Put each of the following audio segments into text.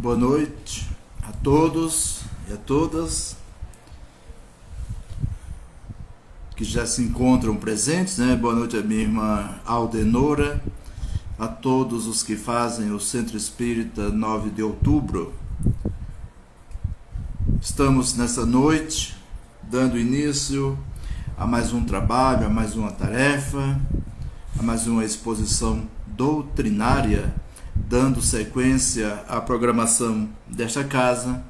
Boa noite a todos e a todas que já se encontram presentes, né? Boa noite a minha irmã Aldenora, a todos os que fazem o Centro Espírita 9 de Outubro. Estamos nessa noite dando início a mais um trabalho, a mais uma tarefa, a mais uma exposição doutrinária, dando sequência à programação desta casa,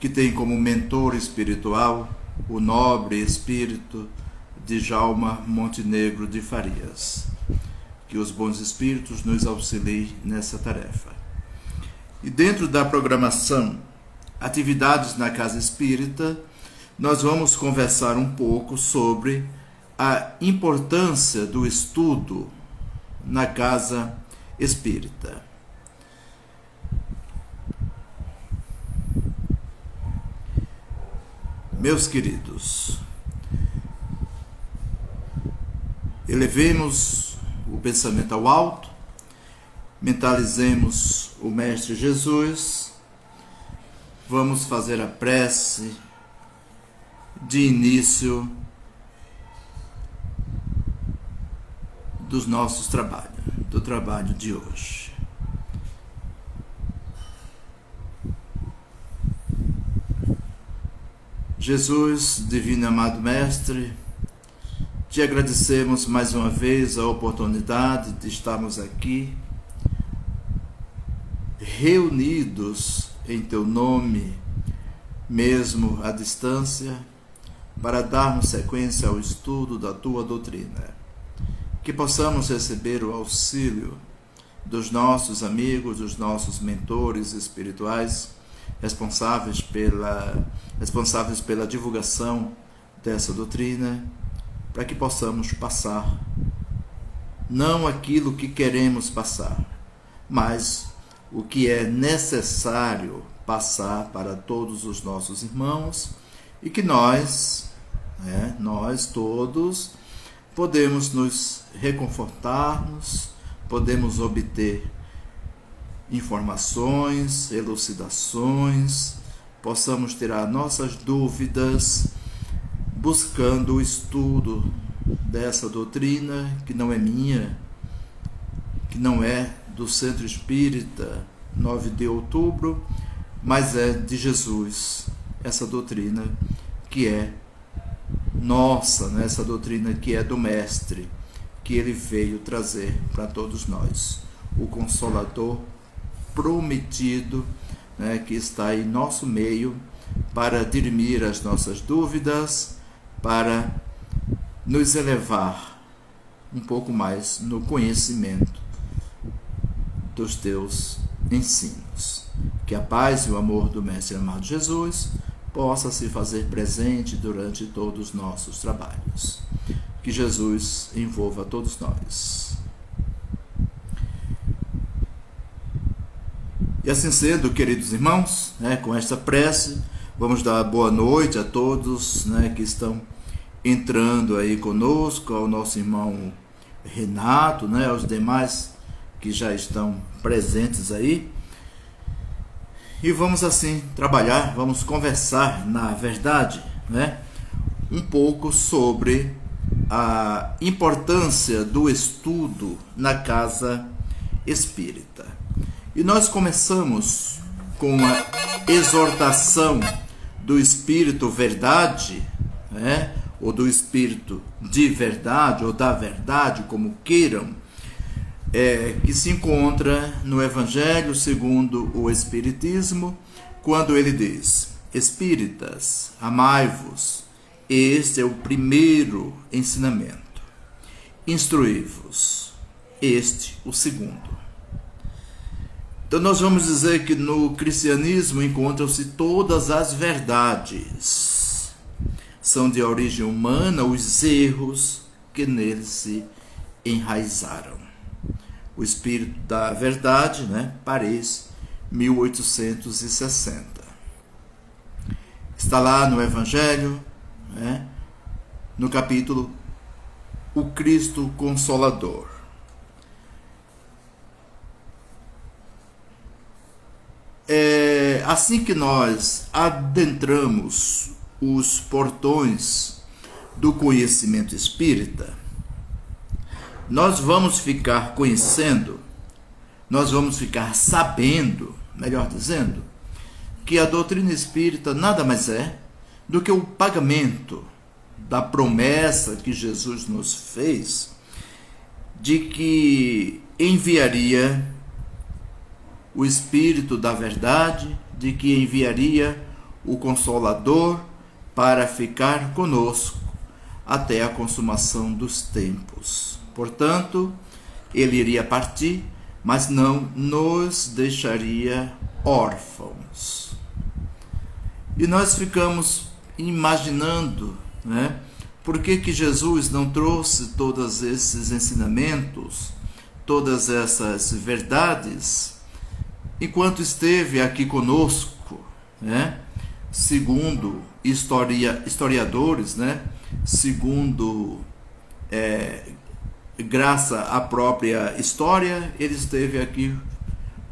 que tem como mentor espiritual o nobre espírito Djalma Montenegro de Farias. Que os bons espíritos nos auxiliem nessa tarefa. E dentro da programação Atividades na Casa Espírita, nós vamos conversar um pouco sobre a importância do estudo na Casa Espírita. Meus queridos, elevemos o pensamento ao alto, mentalizemos o Mestre Jesus, vamos fazer a prece de início dos nossos trabalhos, do trabalho de hoje. Jesus, divino e amado Mestre, te agradecemos mais uma vez a oportunidade de estarmos aqui, reunidos em teu nome, mesmo à distância, para darmos sequência ao estudo da tua doutrina. Que possamos receber o auxílio dos nossos amigos, dos nossos mentores espirituais, responsáveis pela divulgação dessa doutrina, para que possamos passar não aquilo que queremos passar, mas o que é necessário passar para todos os nossos irmãos, e que nós todos, podemos nos reconfortarmos, podemos obter informações, elucidações, possamos tirar nossas dúvidas, buscando o estudo dessa doutrina, que não é minha, que não é do Centro Espírita 9 de Outubro, mas é de Jesus, essa doutrina que é nossa, né? Essa doutrina que é do Mestre, que ele veio trazer para todos nós, o Consolador prometido, né? Que está em nosso meio para dirimir as nossas dúvidas, para nos elevar um pouco mais no conhecimento dos teus ensinos. Que a paz e o amor do Mestre amado Jesus possa se fazer presente durante todos os nossos trabalhos. Que Jesus envolva todos nós. E assim sendo, queridos irmãos, com esta prece, vamos dar boa noite a todos, que estão entrando aí conosco, ao nosso irmão Renato, aos demais que já estão presentes aí. E vamos assim trabalhar, vamos conversar, na verdade, um pouco sobre a importância do estudo na Casa Espírita. E nós começamos com a exortação do Espírito Verdade, ou do Espírito de Verdade, ou da Verdade, como queiram, que se encontra no Evangelho segundo o Espiritismo, quando ele diz: Espíritas, amai-vos, este é o primeiro ensinamento. Instruí-vos, este o segundo. Então nós vamos dizer que no cristianismo encontram-se todas as verdades. São de origem humana os erros que neles se enraizaram. O Espírito da Verdade, Paris, 1860. Está lá no Evangelho, no capítulo O Cristo Consolador. assim que nós adentramos os portões do conhecimento espírita, nós vamos ficar conhecendo, nós vamos ficar sabendo, melhor dizendo, que a doutrina espírita nada mais é do que o pagamento da promessa que Jesus nos fez de que enviaria o Espírito da Verdade, de que enviaria o Consolador para ficar conosco até a consumação dos tempos. Portanto, ele iria partir, mas não nos deixaria órfãos. E nós ficamos imaginando, né? Por que Jesus não trouxe todos esses ensinamentos, todas essas verdades, enquanto esteve aqui conosco, né? Segundo historiadores, né? Segundo graça à própria história, ele esteve aqui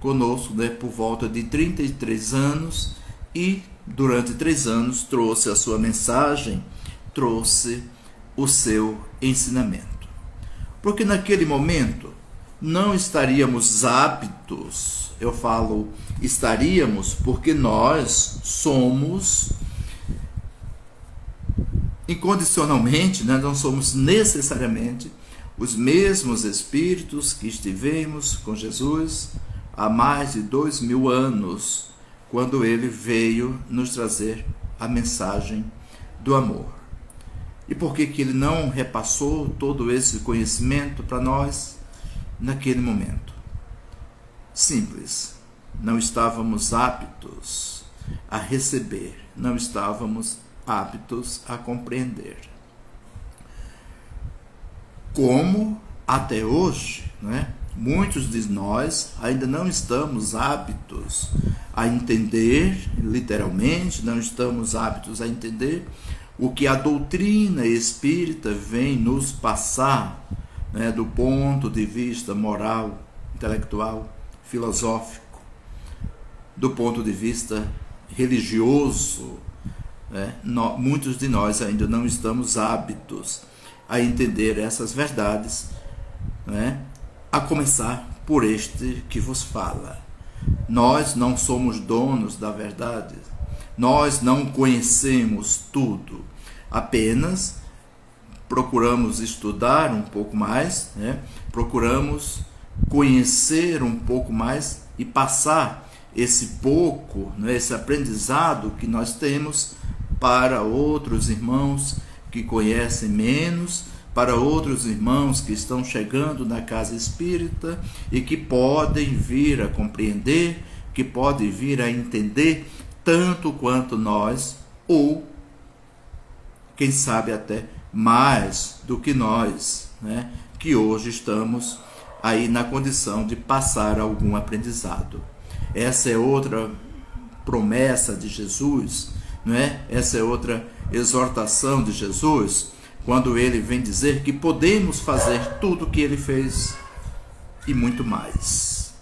conosco, né? Por volta de 33 anos e durante 3 anos trouxe a sua mensagem, trouxe o seu ensinamento. Porque naquele momento não estaríamos aptos, eu falo estaríamos porque nós somos incondicionalmente, né? Não somos necessariamente os mesmos espíritos que estivemos com Jesus há mais de 2000 anos, quando ele veio nos trazer a mensagem do amor. E por que ele não repassou todo esse conhecimento para nós naquele momento? Simples, não estávamos aptos a receber, não estávamos aptos a compreender. Como até hoje, né? Muitos de nós ainda não estamos aptos a entender, literalmente, não estamos aptos a entender o que a doutrina espírita vem nos passar, né, do ponto de vista moral, intelectual, filosófico, do ponto de vista religioso. Né? Muitos de nós ainda não estamos aptos a entender essas verdades, né? A começar por este que vos fala. Nós não somos donos da verdade, nós não conhecemos tudo, apenas procuramos estudar um pouco mais, né? Procuramos conhecer um pouco mais e passar esse pouco, né? Esse aprendizado que nós temos para outros irmãos que conhecem menos, para outros irmãos que estão chegando na casa espírita e que podem vir a compreender, que podem vir a entender tanto quanto nós, ou quem sabe até mais do que nós, né? Que hoje estamos aí na condição de passar algum aprendizado. Essa é outra promessa de Jesus, não é? Essa é outra exortação de Jesus, quando ele vem dizer que podemos fazer tudo o que ele fez e muito mais.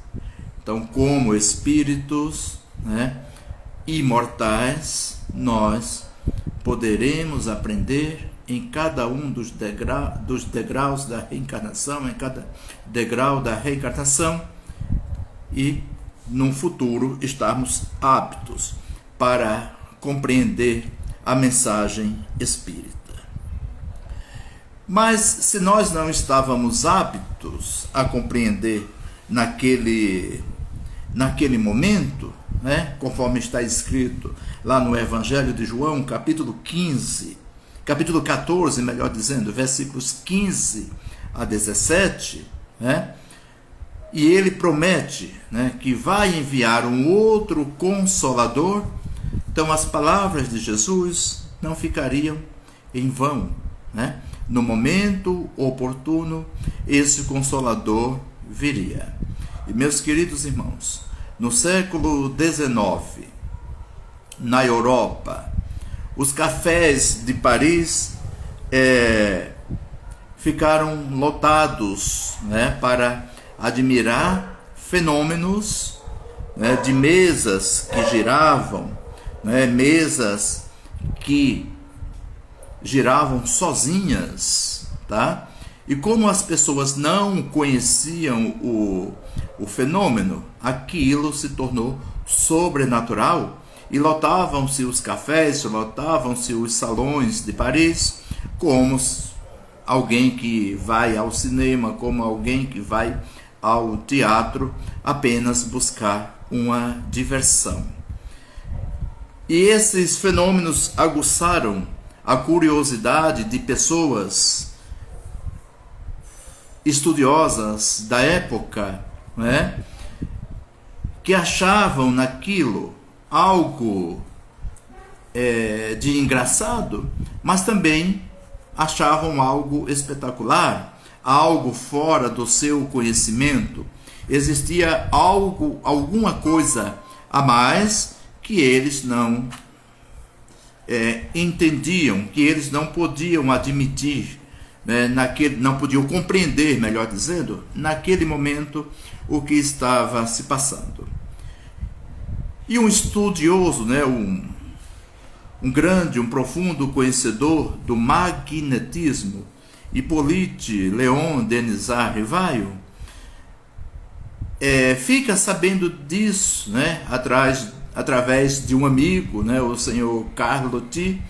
Então, como espíritos, né, imortais, nós poderemos aprender em cada um dos degraus da reencarnação, em cada degrau da reencarnação, e no futuro estarmos aptos para compreender a mensagem espírita. Mas se nós não estávamos aptos a compreender naquele momento, né, conforme está escrito lá no Evangelho de João, capítulo 14, melhor dizendo, versículos 15 a 17, né, e ele promete, né, que vai enviar um outro Consolador. Então as palavras de Jesus não ficariam em vão, né? No momento oportuno, esse Consolador viria. E meus queridos irmãos, no século XIX, na Europa, os cafés de Paris ficaram lotados, né, para admirar fenômenos né, de mesas que giravam, né, mesas que giravam sozinhas, tá? E como as pessoas não conheciam o fenômeno, aquilo se tornou sobrenatural e lotavam-se os cafés, lotavam-se os salões de Paris, como alguém que vai ao cinema, como alguém que vai ao teatro, apenas buscar uma diversão. E esses fenômenos aguçaram a curiosidade de pessoas estudiosas da época, né, que achavam naquilo algo de engraçado, mas também achavam algo espetacular, algo fora do seu conhecimento. Existia alguma coisa a mais que eles não entendiam, que eles não podiam admitir, né, não podiam compreender, melhor dizendo, naquele momento o que estava se passando. E um estudioso, né, um grande, um profundo conhecedor do magnetismo, Hippolyte Léon Denis Rivaio, fica sabendo disso, né, através de um amigo, né, o senhor Carlotti,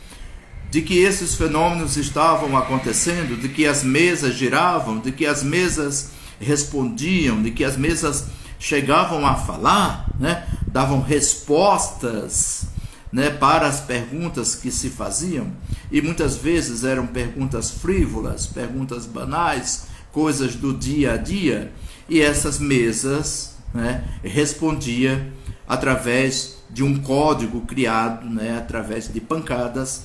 de que esses fenômenos estavam acontecendo, de que as mesas giravam, de que as mesas respondiam, de que as mesas chegavam a falar, né, davam respostas, né, para as perguntas que se faziam, e muitas vezes eram perguntas frívolas, perguntas banais, coisas do dia a dia, e essas mesas, né, respondiam através de um código criado, né, através de pancadas,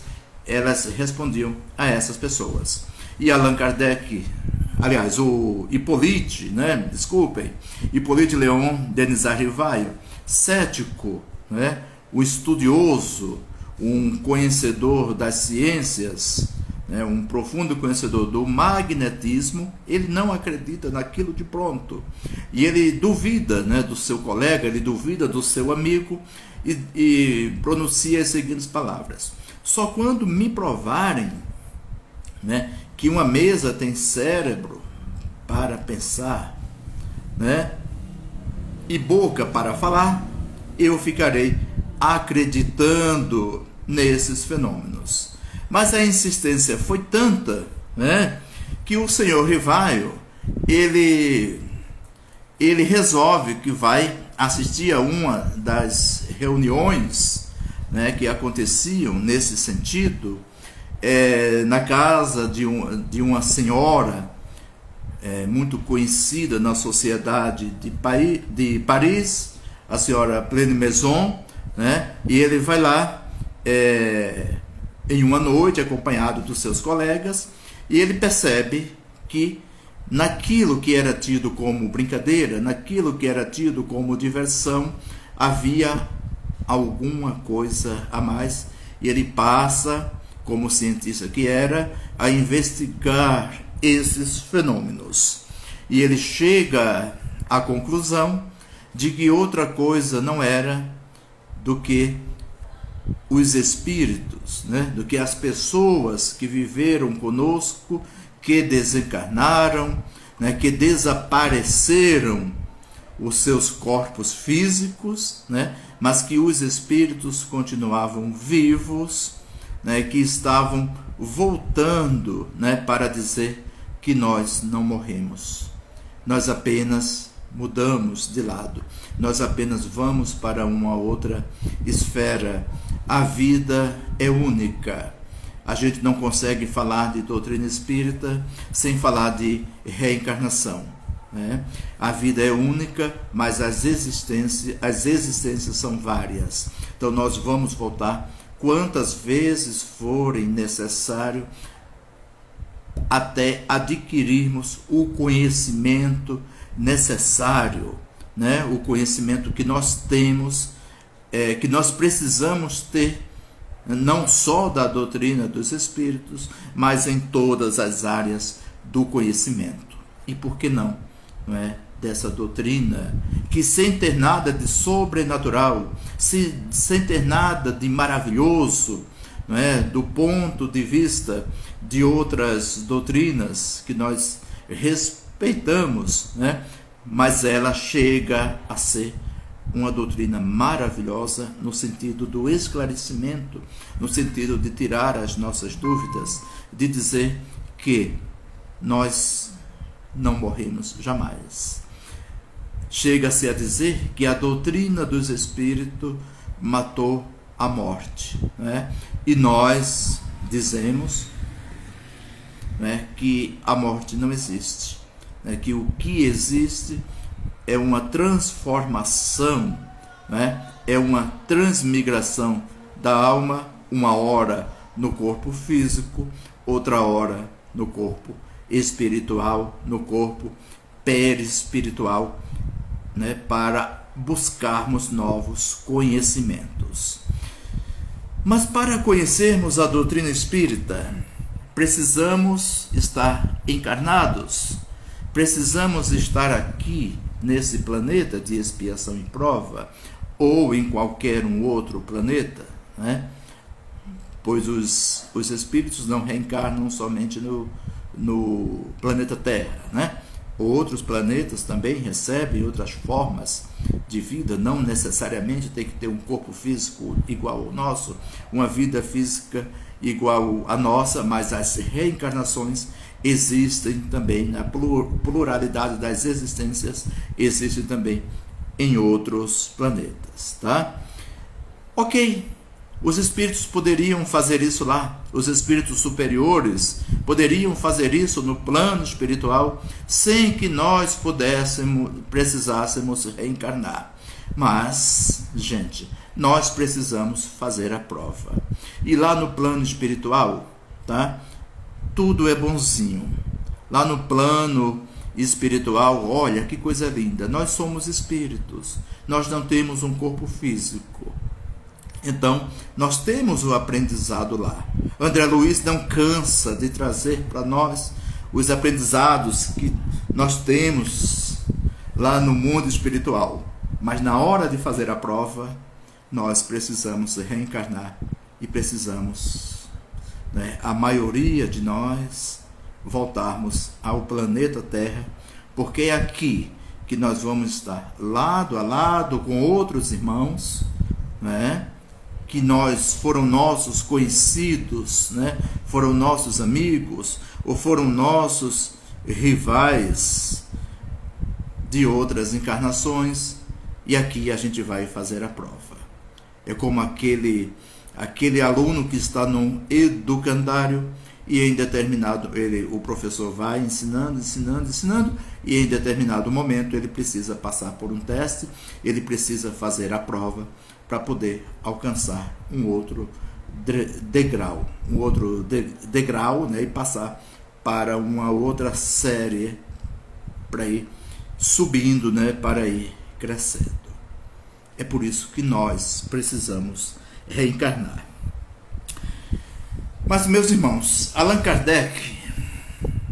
elas respondiam a essas pessoas. E Allan Kardec, aliás, o Hippolyte, né, Hippolyte Léon Denis Rivaio, cético, né, o estudioso, um conhecedor das ciências, né, um profundo conhecedor do magnetismo, ele não acredita naquilo de pronto. E ele duvida, né, do seu colega, ele duvida do seu amigo e pronuncia as seguintes palavras: só quando me provarem, né, que uma mesa tem cérebro para pensar, né, e boca para falar, eu ficarei acreditando nesses fenômenos. Mas a insistência foi tanta, né, que o senhor Rivaio, ele resolve que vai assistir a uma das reuniões, né, que aconteciam nesse sentido, na casa de uma senhora muito conhecida na sociedade de Paris, a senhora Pleine Maison, né, e ele vai lá em uma noite acompanhado dos seus colegas, e ele percebe que naquilo que era tido como brincadeira, naquilo que era tido como diversão, havia alguma coisa a mais, e ele passa, como cientista que era, a investigar esses fenômenos. E ele chega à conclusão de que outra coisa não era do que os espíritos, né? Do que as pessoas que viveram conosco, que desencarnaram, né? Que desapareceram os seus corpos físicos, né? Mas que os espíritos continuavam vivos, né? Que estavam voltando, né? Para dizer que nós não morremos, nós apenas mudamos de lado, nós apenas vamos para uma outra esfera. A vida é única. A gente não consegue falar de doutrina espírita sem falar de reencarnação, né? A vida é única, mas as existências são várias. Então nós vamos voltar quantas vezes forem necessário até adquirirmos o conhecimento necessário, né? O conhecimento que nós temos, que nós precisamos ter, não só da doutrina dos espíritos, mas em todas as áreas do conhecimento. E por que não, não é? dessa doutrina, que sem ter nada de sobrenatural, sem ter nada de maravilhoso, não é? Do ponto de vista de outras doutrinas que nós respeitamos, né? Mas ela chega a ser uma doutrina maravilhosa no sentido do esclarecimento, no sentido de tirar as nossas dúvidas, de dizer que nós não morremos jamais. Chega-se a dizer que a doutrina dos Espíritos matou a morte, né? E nós dizemos, né, que a morte não existe, né? Que o que existe é uma transformação, né? É uma transmigração da alma, uma hora no corpo físico, outra hora no corpo espiritual, no corpo perispiritual, né? Para buscarmos novos conhecimentos. Mas para conhecermos a doutrina espírita, precisamos estar encarnados, precisamos estar aqui nesse planeta de expiação e prova, ou em qualquer um outro planeta, né? Pois os espíritos não reencarnam somente no planeta Terra, né? Outros planetas também recebem outras formas de vida, não necessariamente tem que ter um corpo físico igual ao nosso, uma vida física igual à nossa, mas as reencarnações existem também, na pluralidade das existências, existem também em outros planetas, tá? Ok, os espíritos poderiam fazer isso lá, os espíritos superiores poderiam fazer isso no plano espiritual, sem que nós precisássemos reencarnar. Mas, gente, nós precisamos fazer a prova. E lá no plano espiritual, tá? Tudo é bonzinho. Lá no plano espiritual, olha que coisa linda, nós somos espíritos, nós não temos um corpo físico. Então, nós temos o aprendizado lá. André Luiz não cansa de trazer para nós os aprendizados que nós temos lá no mundo espiritual. Mas na hora de fazer a prova, nós precisamos reencarnar e precisamos, né, a maioria de nós, voltarmos ao planeta Terra, porque é aqui que nós vamos estar lado a lado com outros irmãos, né, que foram nossos conhecidos, né, foram nossos amigos, ou foram nossos rivais de outras encarnações, e aqui a gente vai fazer a prova. É como aquele aluno que está num educandário e em determinado, o professor vai ensinando, e em determinado momento ele precisa passar por um teste, ele precisa fazer a prova para poder alcançar um outro degrau, né, e passar para uma outra série, para ir subindo, né, para ir crescendo. É por isso que nós precisamos reencarnar. Mas, meus irmãos, Allan Kardec,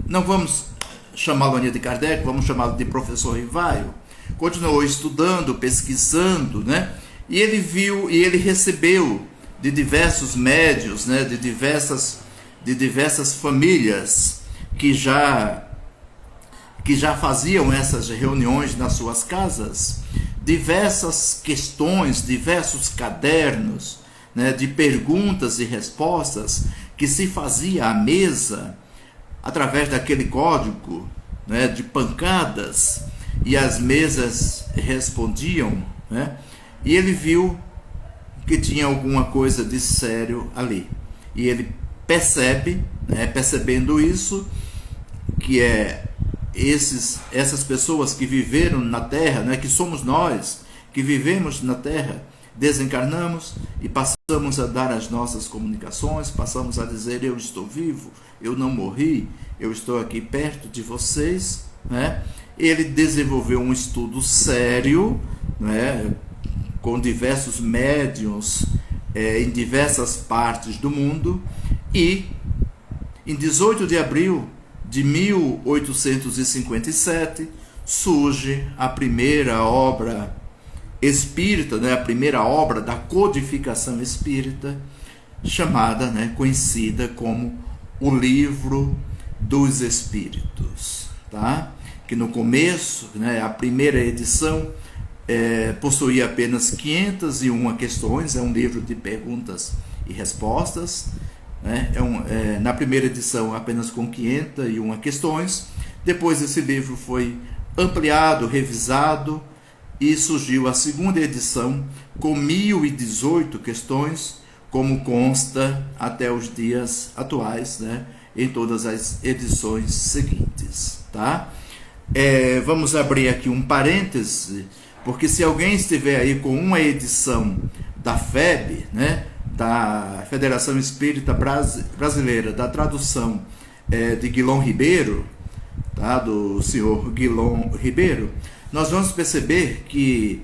não vamos chamá-lo de Kardec, vamos chamá-lo de professor Rivaio, continuou estudando, pesquisando, né? E ele viu e ele recebeu de diversos médiuns, né? de diversas famílias que já faziam essas reuniões nas suas casas, diversas questões, diversos cadernos, né, de perguntas e respostas que se fazia à mesa através daquele código, né, de pancadas, e as mesas respondiam, né, e ele viu que tinha alguma coisa de sério ali. E ele percebe, né, percebendo isso, que essas pessoas que viveram na Terra, né, que somos nós, que vivemos na Terra, desencarnamos e passamos a dar as nossas comunicações, passamos a dizer: eu estou vivo, eu não morri, eu estou aqui perto de vocês, né? Ele desenvolveu um estudo sério, né, com diversos médiuns em diversas partes do mundo, e em 18 de abril de 1857, surge a primeira obra espírita, né, a primeira obra da codificação espírita, chamada, né, conhecida como o Livro dos Espíritos, tá? Que no começo, né, a primeira edição possuía apenas 501 questões, é um livro de perguntas e respostas, né? Na primeira edição apenas com 501 questões. Depois esse livro foi ampliado, revisado, e surgiu a segunda edição com 1018 questões, como consta até os dias atuais, né, em todas as edições seguintes, tá? Vamos abrir aqui um parêntese, porque se alguém estiver aí com uma edição da FEB, né, da Federação Espírita Brasileira, da tradução de Guilom Ribeiro, tá, do senhor Guilom Ribeiro, nós vamos perceber que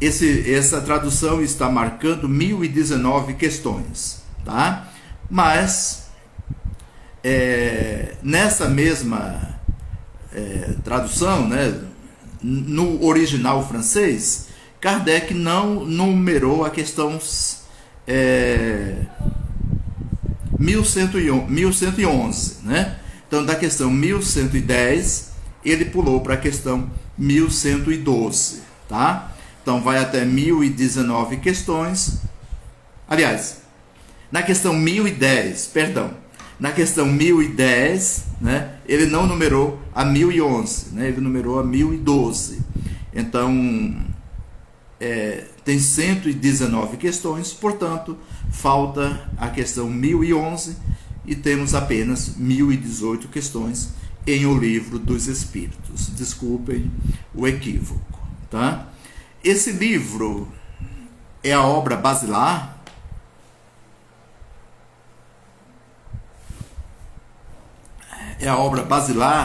essa tradução está marcando 1019 questões, tá? Mas nessa mesma tradução, né, no original francês, Kardec não numerou a questão 1111, né? Então, da questão 1110, ele pulou para a questão 1112, tá? Então, vai até 1019 questões. Aliás, na questão 1010, perdão, na questão 1010, né, ele não numerou a 1011, né, ele numerou a 1012. Então, tem 119 questões, portanto, falta a questão 1011 e temos apenas 1018 questões em O Livro dos Espíritos. Desculpem o equívoco, tá? Esse livro é a obra basilar,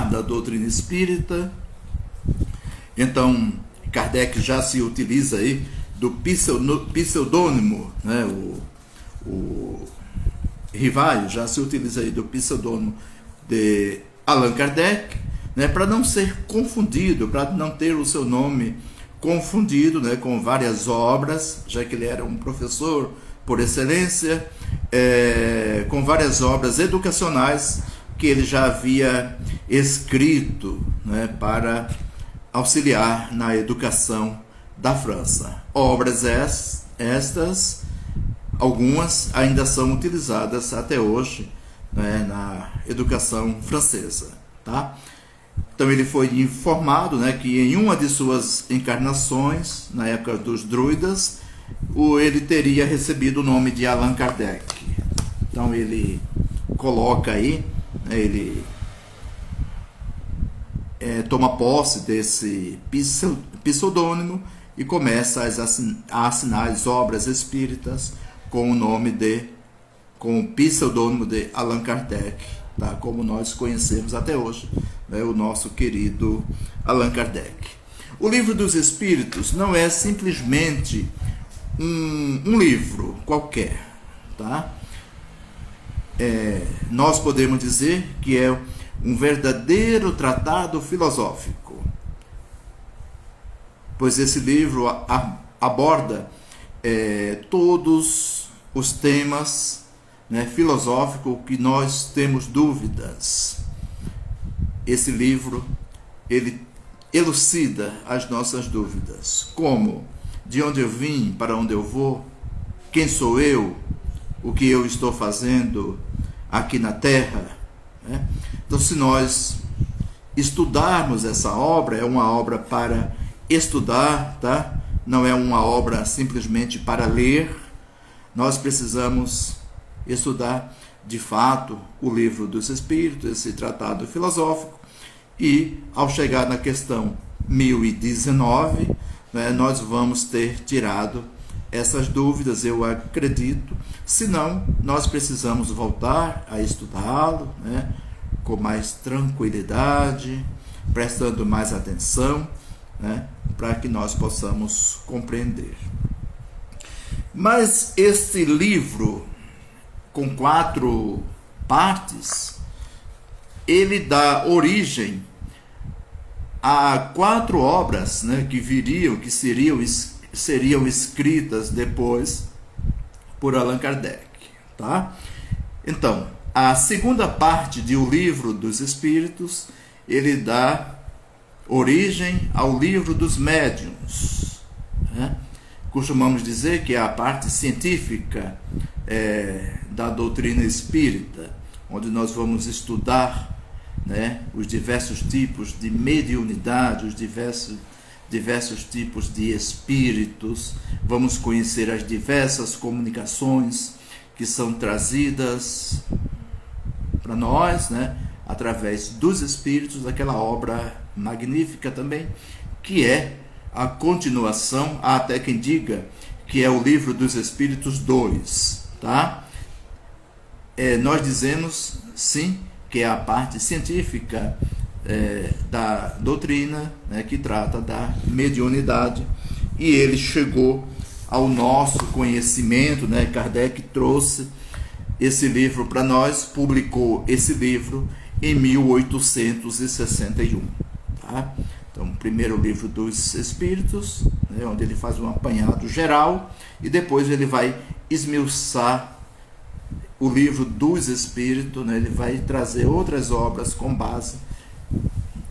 da doutrina espírita. Então, Kardec já se utiliza aí do pseudônimo, né? O Rivaio já se utiliza aí do pseudônimo de Allan Kardec, né? Para não ser confundido, para não ter o seu nome confundido, né, com várias obras, já que ele era um professor por excelência, com várias obras educacionais que ele já havia escrito, né, para auxiliar na educação da França. Obras estas, algumas ainda são utilizadas até hoje, né, na educação francesa, tá? Então ele foi informado, né, que em uma de suas encarnações, na época dos druidas, ele teria recebido o nome de Allan Kardec. Então ele coloca aí, né, ele toma posse desse pseudônimo e começa a assinar as obras espíritas com o pseudônimo de Allan Kardec, tá? Como nós conhecemos até hoje, né, o nosso querido Allan Kardec. O Livro dos Espíritos não é simplesmente um livro qualquer, tá? Nós podemos dizer que é um verdadeiro tratado filosófico, pois esse livro aborda todos os temas, né, filosóficos que nós temos dúvidas. Esse livro, ele elucida as nossas dúvidas, como de onde eu vim, para onde eu vou, quem sou eu, o que eu estou fazendo aqui na Terra, né? Então, se nós estudarmos essa obra, é uma obra para estudar, tá? Não é uma obra simplesmente para ler. Nós precisamos estudar de fato o Livro dos Espíritos, esse tratado filosófico, e ao chegar na questão 1019, né, nós vamos ter tirado essas dúvidas, eu acredito. Se não, nós precisamos voltar a estudá-lo, né, com mais tranquilidade, prestando mais atenção, né, para que nós possamos compreender. Mas esse livro, com 4 partes, ele dá origem há 4 obras, né, que seriam escritas depois por Allan Kardec, tá? Então, a segunda parte de O Livro dos Espíritos, ele dá origem ao Livro dos Médiuns, né? Costumamos dizer que é a parte científica da doutrina espírita, onde nós vamos estudar, né, os diversos tipos de mediunidade, os diversos tipos de espíritos, vamos conhecer as diversas comunicações que são trazidas para nós, né, através dos espíritos, daquela obra magnífica também, que é a continuação, há até quem diga que é o Livro dos Espíritos 2, tá? Nós dizemos, sim, que é a parte científica da doutrina, né, que trata da mediunidade, e ele chegou ao nosso conhecimento, né? Kardec trouxe esse livro para nós, publicou esse livro em 1861, tá? Então, o primeiro Livro dos Espíritos, né, onde ele faz um apanhado geral, e depois ele vai esmiuçar o Livro dos Espíritos, né, ele vai trazer outras obras com base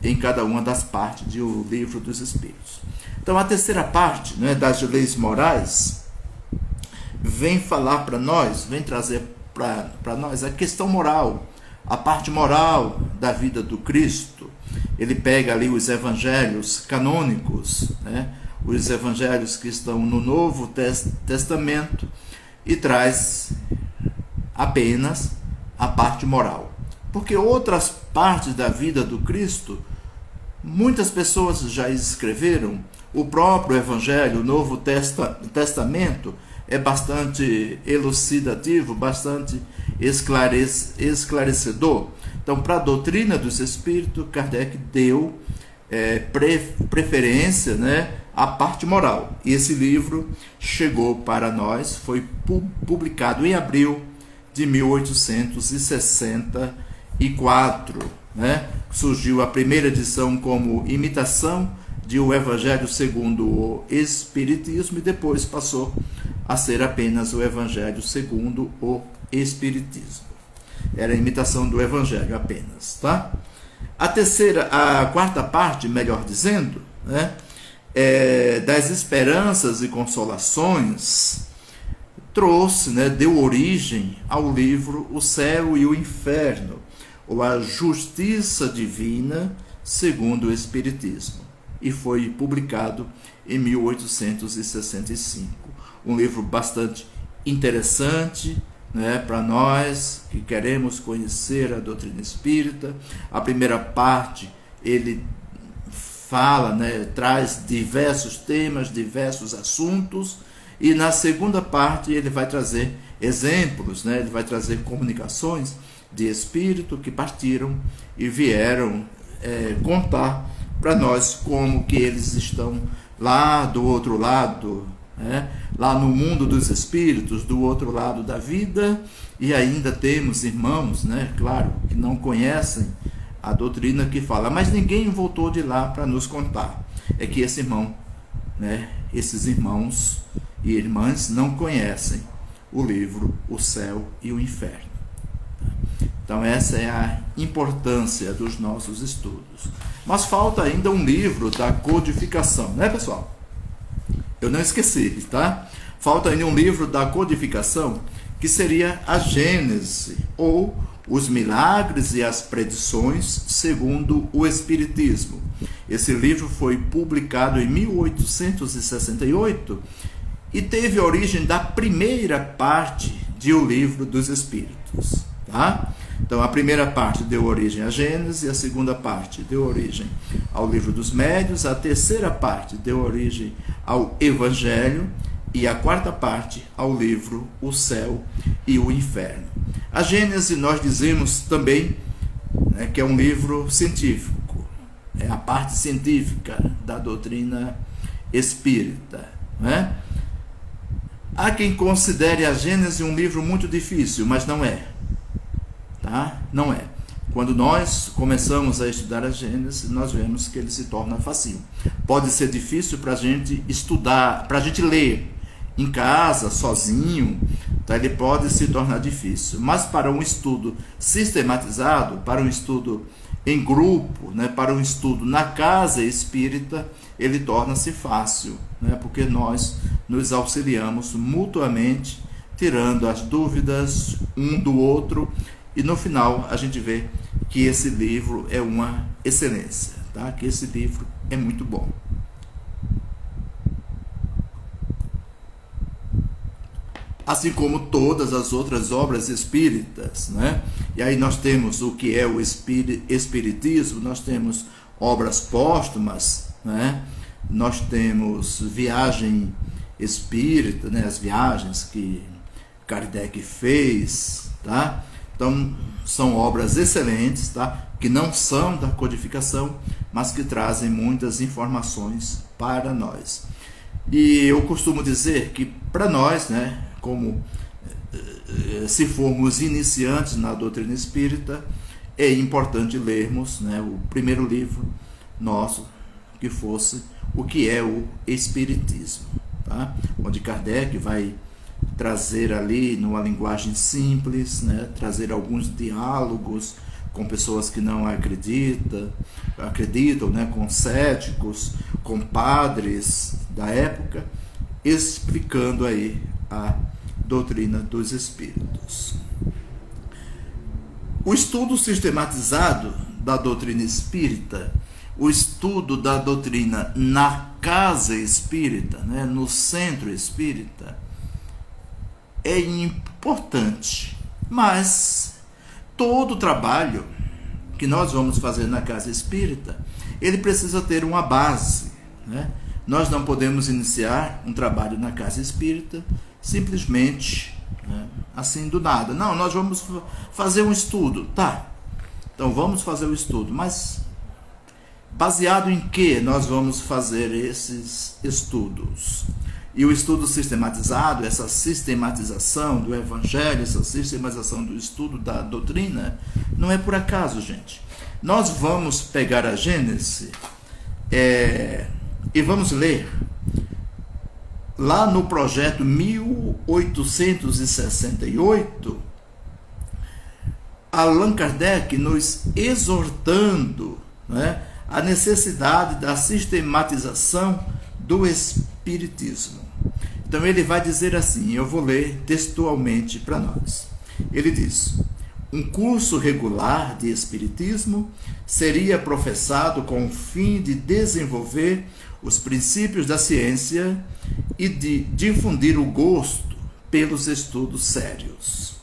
em cada uma das partes do Livro dos Espíritos. Então, a terceira parte, né, das leis morais vem falar para nós, vem trazer para nós a questão moral, a parte moral da vida do Cristo. Ele pega ali os evangelhos canônicos, né, os evangelhos que estão no Novo Testamento, e traz apenas a parte moral. Porque outras partes da vida do Cristo, muitas pessoas já escreveram. O próprio Evangelho, o Novo Testamento, é bastante elucidativo, bastante esclarecedor. Então, para a doutrina dos Espíritos, Kardec deu preferência, né, à parte moral. E esse livro chegou para nós, foi publicado em abril de 1864, né? Surgiu a primeira edição como imitação de O Evangelho segundo o Espiritismo, e depois passou a ser apenas o Evangelho segundo o Espiritismo. Era a imitação do Evangelho apenas, tá? A quarta parte, melhor dizendo, né, das esperanças e consolações, trouxe, né, deu origem ao livro O Céu e o Inferno, ou A Justiça Divina segundo o Espiritismo, e foi publicado em 1865. Um livro bastante interessante, né, para nós que queremos conhecer a doutrina espírita. A primeira parte, ele fala, né, traz diversos temas, diversos assuntos, e na segunda parte ele vai trazer exemplos, né, ele vai trazer comunicações de espírito que partiram e vieram contar para nós como que eles estão lá do outro lado, né? Lá no mundo dos espíritos, do outro lado da vida. E ainda temos irmãos, né, claro, que não conhecem a doutrina, que fala, mas ninguém voltou de lá para nos contar. É que esse irmão, né, esses irmãos e irmãs não conhecem o livro O Céu e o Inferno. Então essa é a importância dos nossos estudos. Mas falta ainda um livro da codificação, né, pessoal? Eu não esqueci, tá? Falta ainda um livro da codificação, que seria a Gênese, ou Os Milagres e as Predições segundo o Espiritismo. Esse livro foi publicado em 1868 e teve origem da primeira parte de O Livro dos Espíritos, tá? Então, a primeira parte deu origem à Gênese, a segunda parte deu origem ao Livro dos Médiuns, a terceira parte deu origem ao Evangelho, e a quarta parte ao livro O Céu e o Inferno. A Gênese, nós dizemos também, né, que é um livro científico, é a parte científica da doutrina espírita, né? Há quem considere a Gênese um livro muito difícil, mas não é. Tá? Não é. Quando nós começamos a estudar a Gênesis, nós vemos que ele se torna fácil. Pode ser difícil para a gente estudar, para a gente ler em casa, sozinho, tá? Ele pode se tornar difícil. Mas para um estudo sistematizado, para um estudo em grupo, né, para um estudo na casa espírita, ele torna-se fácil, né, porque nós nos auxiliamos mutuamente, tirando as dúvidas um do outro, e no final a gente vê que esse livro é uma excelência, tá? Que esse livro é muito bom. Assim como todas as outras obras espíritas, né? E aí nós temos o que é o espiritismo, nós temos obras póstumas, né? Nós temos viagem espírita, né? As viagens que Kardec fez, tá? Então, são obras excelentes, tá? Que não são da codificação, mas que trazem muitas informações para nós. E eu costumo dizer que para nós, né, como se formos iniciantes na doutrina espírita, é importante lermos, né, o primeiro livro nosso, que fosse o que é o Espiritismo, tá? Onde Kardec vai trazer ali numa linguagem simples, né, trazer alguns diálogos com pessoas que não acreditam, né, com céticos, com padres da época, explicando aí a doutrina dos espíritos. O estudo sistematizado da doutrina espírita, o estudo da doutrina na casa espírita, né, no centro espírita, é importante, mas todo trabalho que nós vamos fazer na casa espírita, ele precisa ter uma base, né? Nós não podemos iniciar um trabalho na casa espírita simplesmente, né, assim do nada. Não, nós vamos fazer um estudo, tá? Então vamos fazer o estudo, mas baseado em que nós vamos fazer esses estudos? E o estudo sistematizado, essa sistematização do Evangelho, essa sistematização do estudo da doutrina, não é por acaso, gente. Nós vamos pegar a Gênesis e vamos ler lá no projeto 1868, Allan Kardec nos exortando, né, a necessidade da sistematização do Espiritismo. Então ele vai dizer assim, eu vou ler textualmente para nós. Ele diz: um curso regular de Espiritismo seria professado com o fim de desenvolver os princípios da ciência e de difundir o gosto pelos estudos sérios.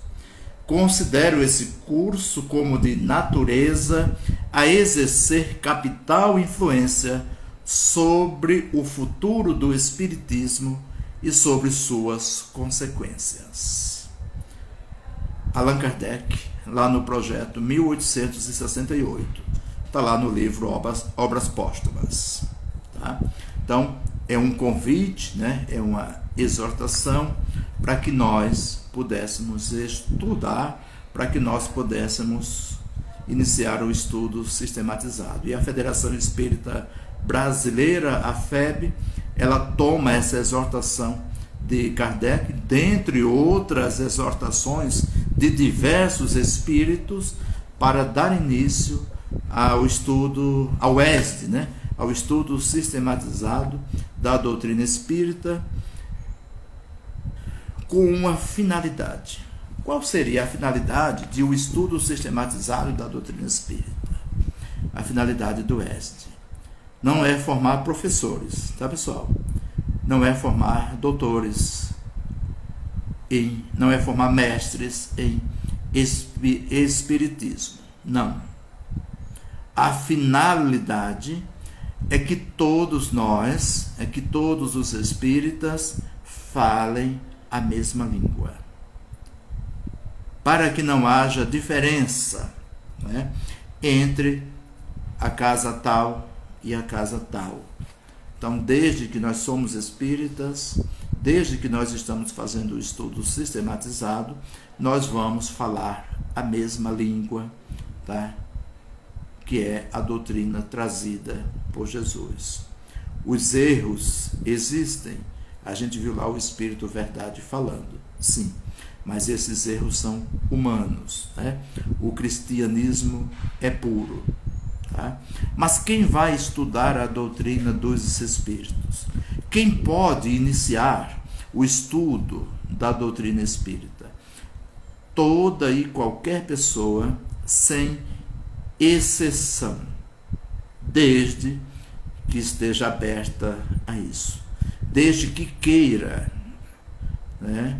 Considero esse curso como de natureza a exercer capital influência sobre o futuro do Espiritismo e sobre suas consequências. Allan Kardec, lá no projeto 1868, está lá no livro Obras Póstumas. Tá? Então, é um convite, né? É uma exortação para que nós pudéssemos estudar, para que nós pudéssemos iniciar o estudo sistematizado. E a Federação Espírita Brasileira, a FEB, ela toma essa exortação de Kardec, dentre outras exortações de diversos espíritos, para dar início ao estudo, ao ESD, né? Ao estudo sistematizado da doutrina espírita, com uma finalidade. Qual seria a finalidade de um estudo sistematizado da doutrina espírita? A finalidade do ESD não é formar professores, tá, pessoal? Não é formar doutores, não é formar mestres em espiritismo. Não. A finalidade é que todos nós, todos os espíritas falem a mesma língua, para que não haja diferença, né, entre a casa tal e a casa tal. Então, desde que nós somos espíritas, desde que nós estamos fazendo o estudo sistematizado, nós vamos falar a mesma língua tá? Que é a doutrina trazida por Jesus. Os erros existem, a gente viu lá o Espírito Verdade falando, sim, mas esses erros são humanos, né? O cristianismo é puro, tá? Mas quem vai estudar a doutrina dos Espíritos? Quem pode iniciar o estudo da doutrina espírita? Toda e qualquer pessoa, sem exceção, desde que esteja aberta a isso, desde que queira, né,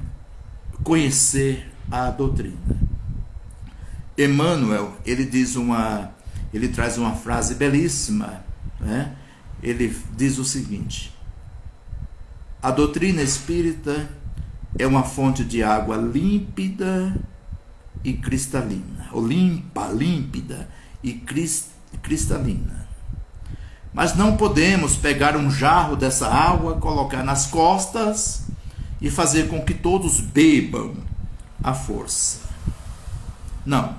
conhecer a doutrina. Emmanuel, ele traz uma frase belíssima, né? Ele diz o seguinte: a doutrina espírita é uma fonte de água límpida e cristalina, ou límpida e cristalina. Mas não podemos pegar um jarro dessa água, colocar nas costas e fazer com que todos bebam à força. Não.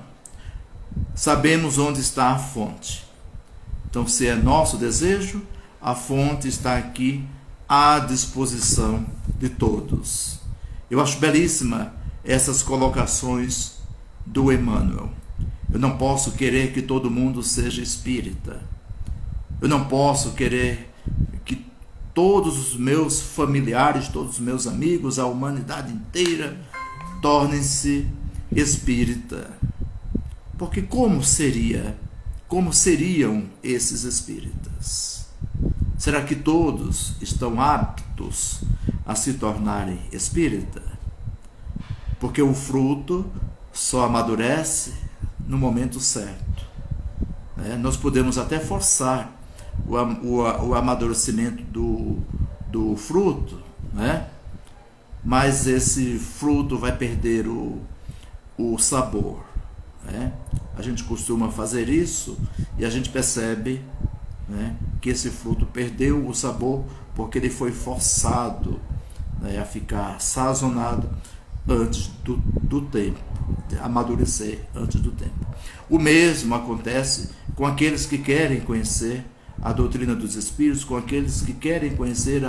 Sabemos onde está a fonte. Então, se é nosso desejo, a fonte está aqui à disposição de todos. Eu acho belíssima essas colocações do Emmanuel. Eu não posso querer que todo mundo seja espírita. Eu não posso querer que todos os meus familiares, todos os meus amigos, a humanidade inteira, tornem-se espírita. Porque como seriam esses espíritas? Será que todos estão aptos a se tornarem espírita? Porque o fruto só amadurece no momento certo. Nós podemos até forçar o amadurecimento do fruto, né? Mas esse fruto vai perder o sabor, né? A gente costuma fazer isso e a gente percebe, né, que esse fruto perdeu o sabor porque ele foi forçado, né, a ficar sazonado antes do tempo, amadurecer antes do tempo. O mesmo acontece com aqueles que querem conhecer a doutrina dos Espíritos, com aqueles que querem conhecer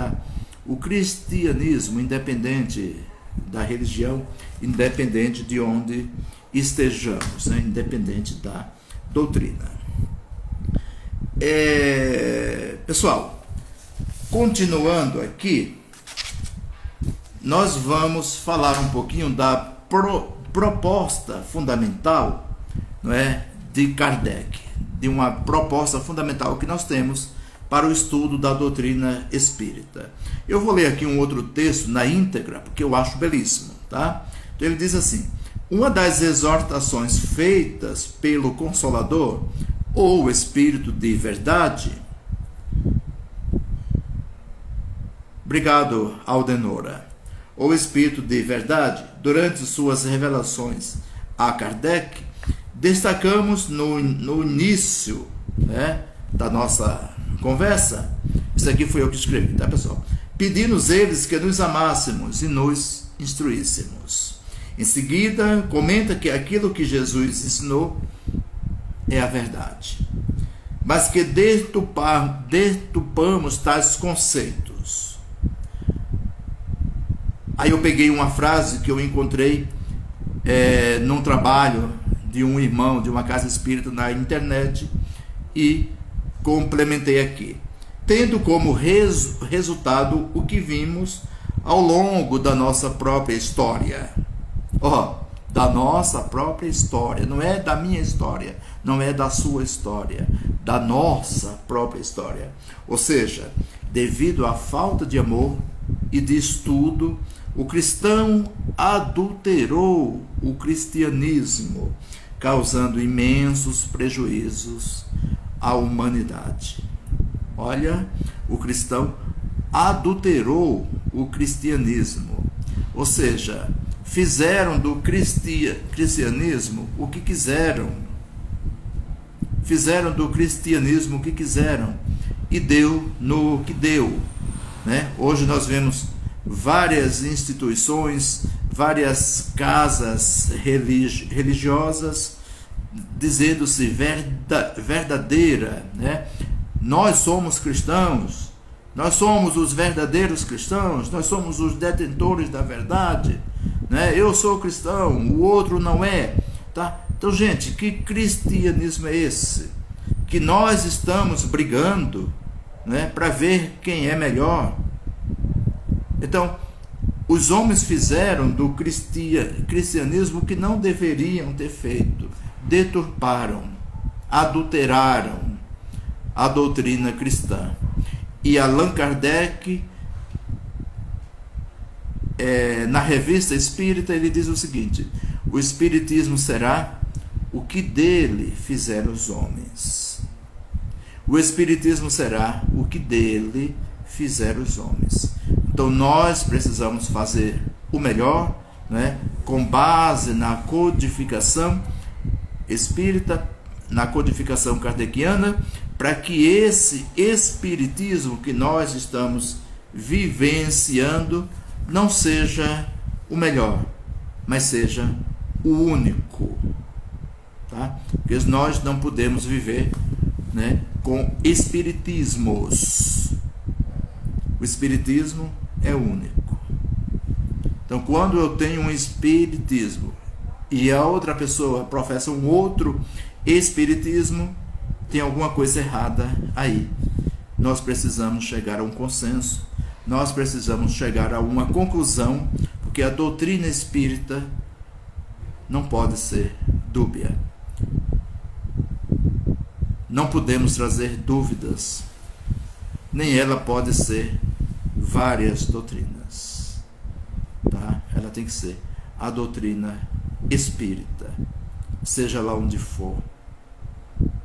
o cristianismo, independente da religião, independente de onde estejamos, né? Independente da doutrina. Pessoal, continuando aqui, nós vamos falar um pouquinho da proposta fundamental, não é, de Kardec, de uma proposta fundamental que nós temos para o estudo da doutrina espírita. Eu vou ler aqui um outro texto na íntegra, porque eu acho belíssimo, tá? Então ele diz assim: uma das exortações feitas pelo Consolador, ou Espírito de Verdade, obrigado, Aldenora, ou Espírito de Verdade, durante suas revelações a Kardec, destacamos no início, né, da nossa conversa. Isso aqui foi eu que escrevi, tá, pessoal? Pedindo-nos eles que nos amássemos e nos instruíssemos. Em seguida, comenta que aquilo que Jesus ensinou é a verdade, mas que detupamos tais conceitos. Aí eu peguei uma frase que eu encontrei num trabalho de um irmão de uma casa espírita na internet e complementei aqui, tendo como resultado o que vimos ao longo da nossa própria história. Da nossa própria história, não é da minha história, não é da sua história, da nossa própria história. Ou seja, devido à falta de amor e de estudo, o cristão adulterou o cristianismo, causando imensos prejuízos à humanidade. Olha, o cristão adulterou o cristianismo, ou seja, fizeram do cristianismo o que quiseram, fizeram do cristianismo o que quiseram e deu no que deu, né? Hoje nós vemos várias instituições, várias casas religiosas dizendo-se verdadeira, né? Nós somos cristãos, nós somos os verdadeiros cristãos, nós somos os detentores da verdade, né? Eu sou cristão, o outro não é, tá? Então, gente, que cristianismo é esse? Que nós estamos brigando, né, para ver quem é melhor. Então, os homens fizeram do cristianismo o que não deveriam ter feito. Deturparam, adulteraram a doutrina cristã. E Allan Kardec, na Revista Espírita, ele diz o seguinte: o espiritismo será o que dele fizeram os homens. O espiritismo será o que dele fizeram os homens. Então nós precisamos fazer o melhor, né, com base na codificação espírita, na codificação kardeciana, para que esse espiritismo que nós estamos vivenciando não seja o melhor, mas seja o único, tá? Porque nós não podemos viver, né, com espiritismos. O espiritismo é único. Então, quando eu tenho um espiritismo e a outra pessoa professa um outro espiritismo, tem alguma coisa errada aí. Nós precisamos chegar a um consenso, nós precisamos chegar a uma conclusão, porque a doutrina espírita não pode ser dúbia. Não podemos trazer dúvidas, nem ela pode ser várias doutrinas, tá? Ela tem que ser a doutrina espírita, seja lá onde for,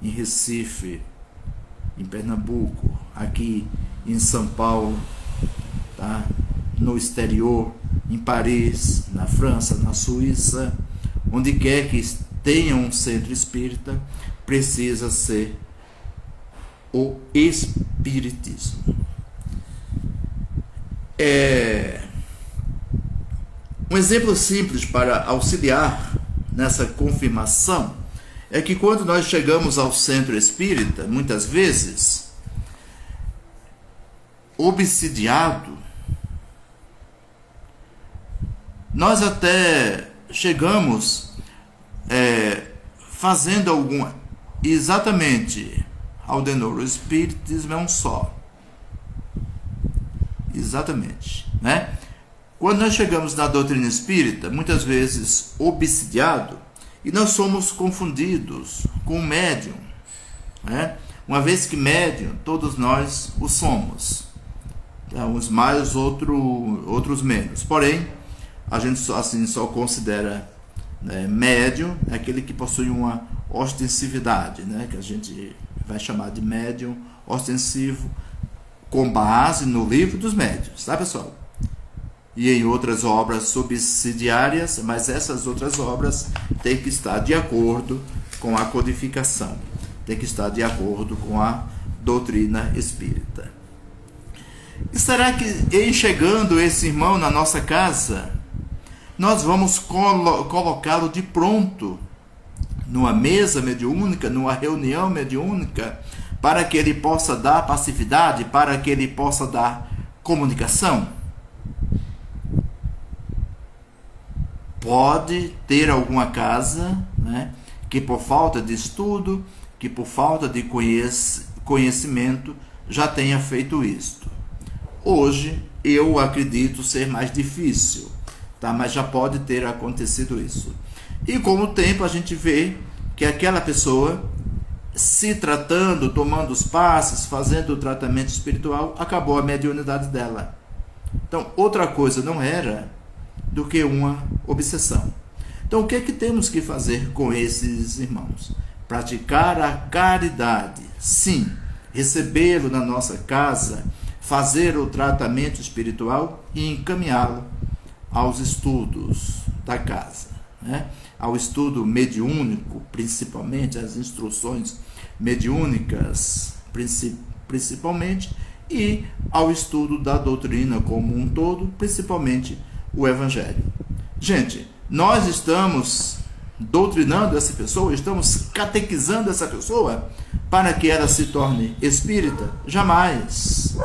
em Recife, em Pernambuco, aqui em São Paulo, tá? No exterior, em Paris, na França, na Suíça, onde quer que tenha um centro espírita, precisa ser o espiritismo. Um exemplo simples para auxiliar nessa confirmação é que quando nós chegamos ao centro espírita, muitas vezes, obsidiado, nós até chegamos fazendo alguma... Exatamente, Aldenor, o espiritismo é um só. Exatamente, né? Quando nós chegamos na doutrina espírita, muitas vezes obsidiado, e nós somos confundidos com o médium, né? Uma vez que médium, todos nós o somos, uns mais, outros menos. Porém, a gente só considera, né, médium aquele que possui uma ostensividade, né? Que a gente vai chamar de médium ostensivo, com base no livro dos médiuns, tá, pessoal? E em outras obras subsidiárias, mas essas outras obras têm que estar de acordo com a codificação, tem que estar de acordo com a doutrina espírita. E será que, em chegando esse irmão na nossa casa, nós vamos colocá-lo de pronto numa mesa mediúnica, numa reunião mediúnica, para que ele possa dar passividade, para que ele possa dar comunicação? Pode ter alguma casa, né, que por falta de estudo, que por falta de conhecimento, já tenha feito isto. Hoje, eu acredito ser mais difícil, tá? Mas já pode ter acontecido isso. E com o tempo a gente vê que aquela pessoa, se tratando, tomando os passos, fazendo o tratamento espiritual, acabou a mediunidade dela. Então, outra coisa não era do que uma obsessão. Então, o que é que temos que fazer com esses irmãos? Praticar a caridade, sim, recebê-lo na nossa casa, fazer o tratamento espiritual e encaminhá-lo aos estudos da casa, né? Ao estudo mediúnico, principalmente, as instruções mediúnicas, principalmente, e ao estudo da doutrina como um todo, principalmente o Evangelho. Gente, nós estamos doutrinando essa pessoa, estamos catequizando essa pessoa para que ela se torne espírita? Jamais.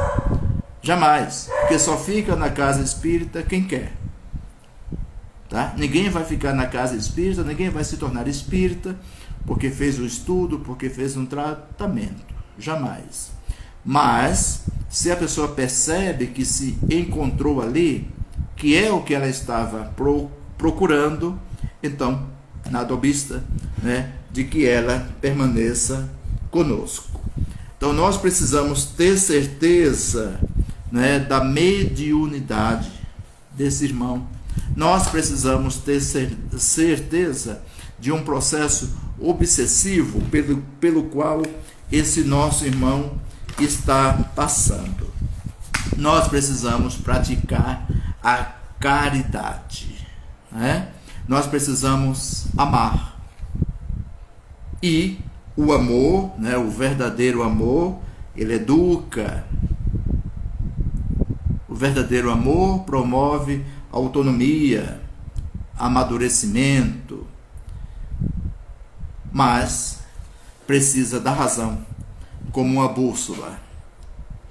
Jamais. Porque só fica na casa espírita quem quer. Tá? Ninguém vai ficar na casa espírita, ninguém vai se tornar espírita porque fez um estudo, porque fez um tratamento. Jamais. Mas, se a pessoa percebe que se encontrou ali, que é o que ela estava procurando, então, nada obsta, né, de que ela permaneça conosco. Então, nós precisamos ter certeza, né, da mediunidade desse irmão. Nós precisamos ter certeza de um processo obsessivo pelo qual esse nosso irmão está passando. Nós precisamos praticar a caridade, né? Nós precisamos amar. E o amor, né, o verdadeiro amor, ele educa. O verdadeiro amor promove autonomia, amadurecimento, mas precisa da razão como uma bússola.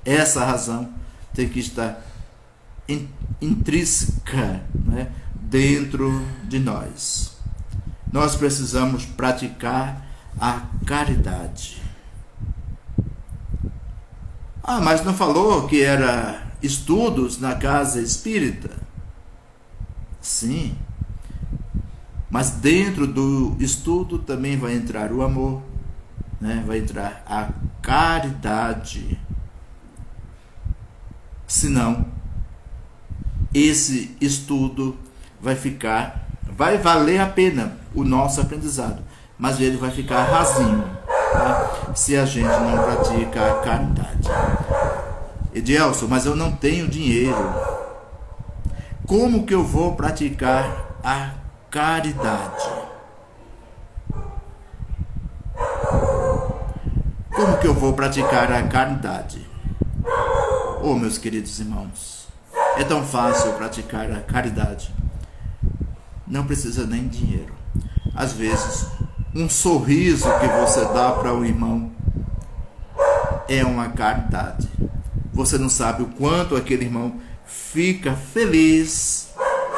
Essa razão tem que estar intrínseca, né, dentro de nós. Nós precisamos praticar a caridade. Mas não falou que era estudos na casa espírita? Sim, mas dentro do estudo também vai entrar o amor, né? Vai entrar a caridade. Senão, esse estudo vai valer a pena o nosso aprendizado, mas ele vai ficar rasinho, tá? Se a gente não pratica a caridade. Edielson, mas eu não tenho dinheiro. Como que eu vou praticar a caridade? Como que eu vou praticar a caridade? Oh, meus queridos irmãos, é tão fácil praticar a caridade. Não precisa nem dinheiro. Às vezes, um sorriso que você dá para o irmão é uma caridade. Você não sabe o quanto aquele irmão fica feliz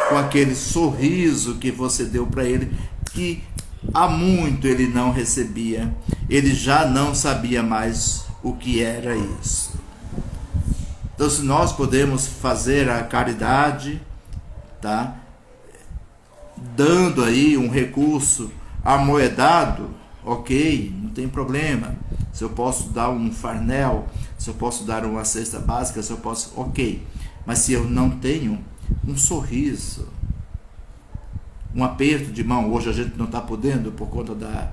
com aquele sorriso que você deu para ele, que há muito ele não recebia. Ele já não sabia mais o que era isso. Então, se nós podemos fazer a caridade, tá, dando aí um recurso amoedado, ok, não tem problema. Se eu posso dar um farnel, se eu posso dar uma cesta básica, se eu posso, ok. Mas se eu não tenho um sorriso, um aperto de mão, hoje a gente não está podendo por conta da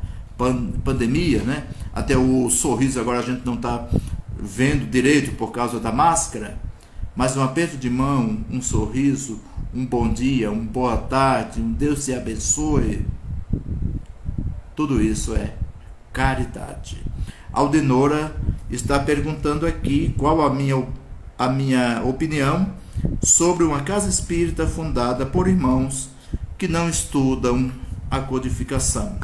pandemia, né? Até o sorriso agora a gente não está vendo direito por causa da máscara, mas um aperto de mão, um sorriso, um bom dia, uma boa tarde, um Deus te abençoe, tudo isso é caridade. Aldenora está perguntando aqui qual a minha opinião sobre uma casa espírita fundada por irmãos que não estudam a codificação.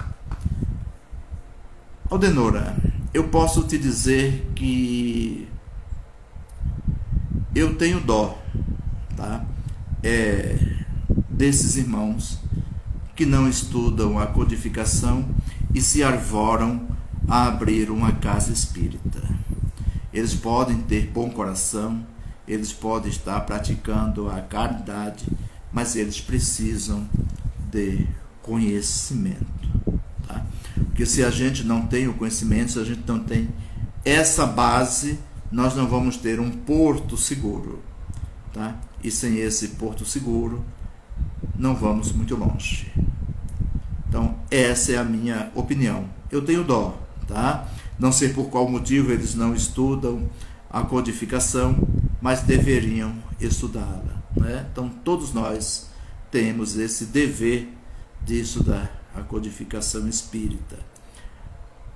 Aldenora, eu posso te dizer que eu tenho dó, tá? Desses irmãos que não estudam a codificação e se arvoram a abrir uma casa espírita. Eles podem ter bom coração, eles podem estar praticando a caridade, mas eles precisam de conhecimento, tá? Porque se a gente não tem o conhecimento, se a gente não tem essa base, nós não vamos ter um porto seguro, tá? E sem esse porto seguro, não vamos muito longe. Então, essa é a minha opinião. Eu tenho dó, tá? Não sei por qual motivo eles não estudam a codificação, mas deveriam estudá-la, né? Então, todos nós temos esse dever de estudar a codificação espírita.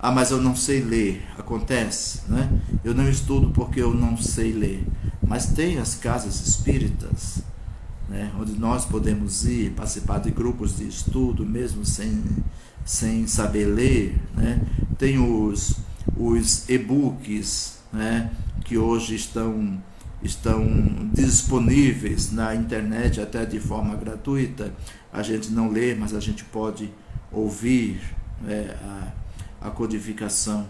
Mas eu não sei ler. Acontece, né? Eu não estudo porque eu não sei ler. Mas tem as casas espíritas, né, onde nós podemos ir participar de grupos de estudo, mesmo sem saber ler, né? Tem os e-books, né, que hoje estão disponíveis na internet até de forma gratuita. A gente não lê, mas a gente pode ouvir, né, a codificação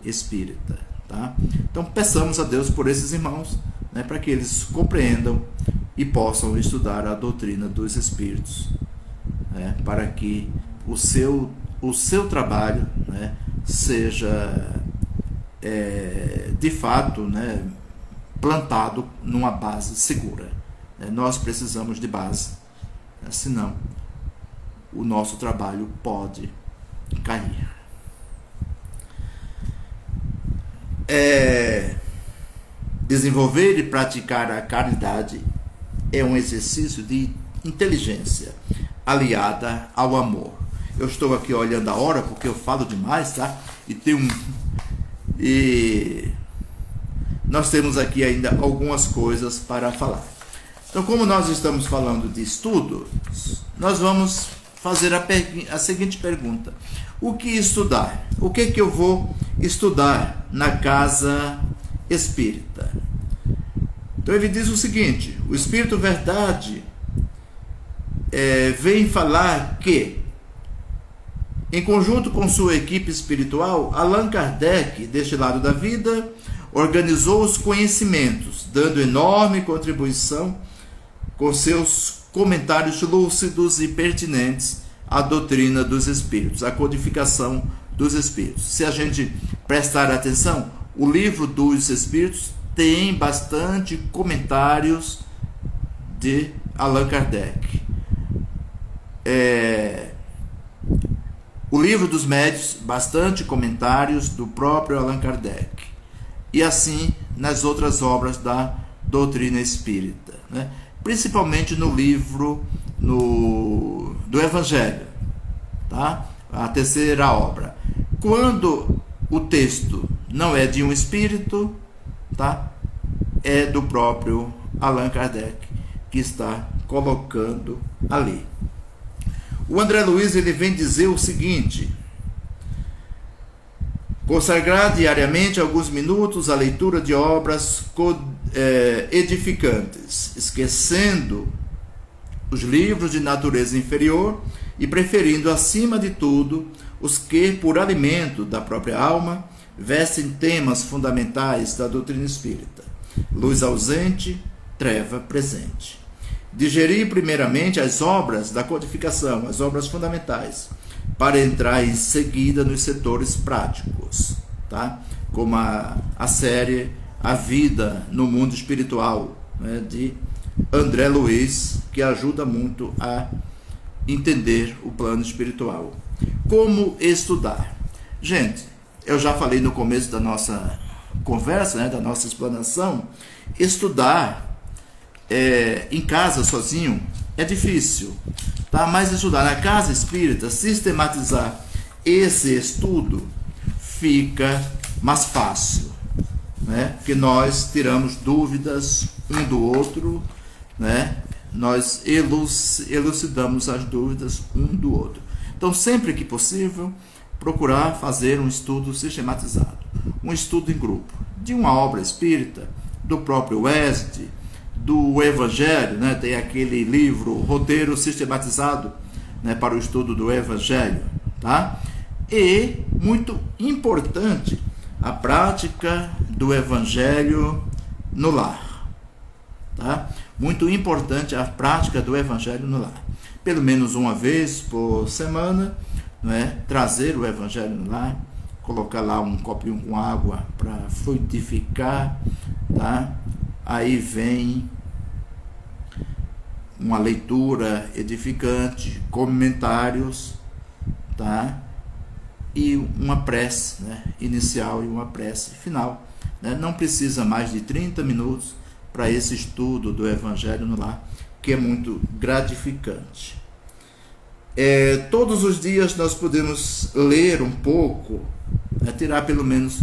espírita, tá? Então peçamos a Deus por esses irmãos, né, para que eles compreendam e possam estudar a doutrina dos espíritos, né, para que o seu trabalho, né, seja de fato, né, plantado numa base segura. Nós precisamos de base, senão o nosso trabalho pode cair. Desenvolver e praticar a caridade é um exercício de inteligência aliada ao amor. Eu estou aqui olhando a hora porque eu falo demais, tá? E nós temos aqui ainda algumas coisas para falar. Então, como nós estamos falando de estudo, nós vamos fazer a seguinte pergunta: o que estudar? O que eu vou estudar na casa espírita? Então ele diz o seguinte: o Espírito Verdade vem falar que, em conjunto com sua equipe espiritual, Allan Kardec, deste lado da vida, organizou os conhecimentos, dando enorme contribuição com seus comentários lúcidos e pertinentes à doutrina dos espíritos, à codificação dos espíritos. Se a gente prestar atenção, o livro dos espíritos tem bastante comentários de Allan Kardec. O livro dos médiuns, bastante comentários do próprio Allan Kardec. E assim nas outras obras da doutrina espírita, né? Principalmente no livro do Evangelho, tá? A terceira obra. Quando o texto não é de um espírito, tá? É do próprio Allan Kardec que está colocando ali. O André Luiz ele vem dizer o seguinte: consagrar diariamente alguns minutos à leitura de obras edificantes, esquecendo os livros de natureza inferior e preferindo, acima de tudo, os que, por alimento da própria alma, vestem temas fundamentais da doutrina espírita: luz ausente, treva presente. Digerir primeiramente as obras da codificação, as obras fundamentais, para entrar em seguida nos setores práticos, tá? Como a série A Vida no Mundo Espiritual, né, de André Luiz, que ajuda muito a entender o plano espiritual. Como estudar? Gente, eu já falei no começo da nossa conversa, né, da nossa explanação, estudar em casa sozinho é difícil, tá? Mas estudar na casa espírita, sistematizar esse estudo, fica mais fácil, né? Porque nós tiramos dúvidas um do outro, né? Nós elucidamos as dúvidas um do outro. Então, sempre que possível, procurar fazer um estudo sistematizado, um estudo em grupo, de uma obra espírita, do próprio Wesley, do Evangelho, né? Tem aquele livro, Roteiro Sistematizado, né, para o estudo do Evangelho, tá? E, muito importante, a prática do Evangelho no lar, tá? Muito importante a prática do Evangelho no lar. Pelo menos uma vez por semana, né, trazer o Evangelho no lar, colocar lá um copinho com água para fluidificar, tá? Aí vem uma leitura edificante, comentários, tá? E uma prece, né, inicial e uma prece final, né? Não precisa mais de 30 minutos para esse estudo do Evangelho no lar, que é muito gratificante. Todos os dias nós podemos ler um pouco, tirar pelo menos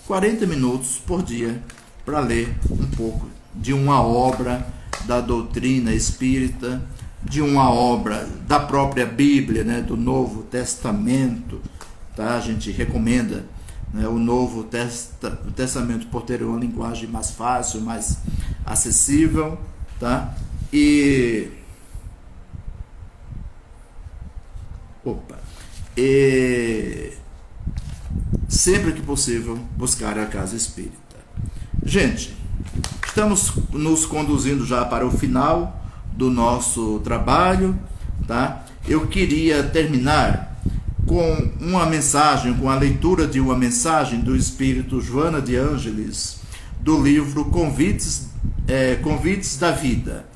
40 minutos por dia para ler um pouco de uma obra da doutrina espírita, de uma obra da própria Bíblia, né, do Novo Testamento, tá? A gente recomenda, né, o Novo Testamento por ter uma linguagem mais fácil, mais acessível, tá? E sempre que possível buscar a casa espírita. Gente, estamos nos conduzindo já para o final do nosso trabalho, tá? Eu queria terminar com uma mensagem, com a leitura de uma mensagem do Espírito Joana de Ângeles, do livro Convites da Vida,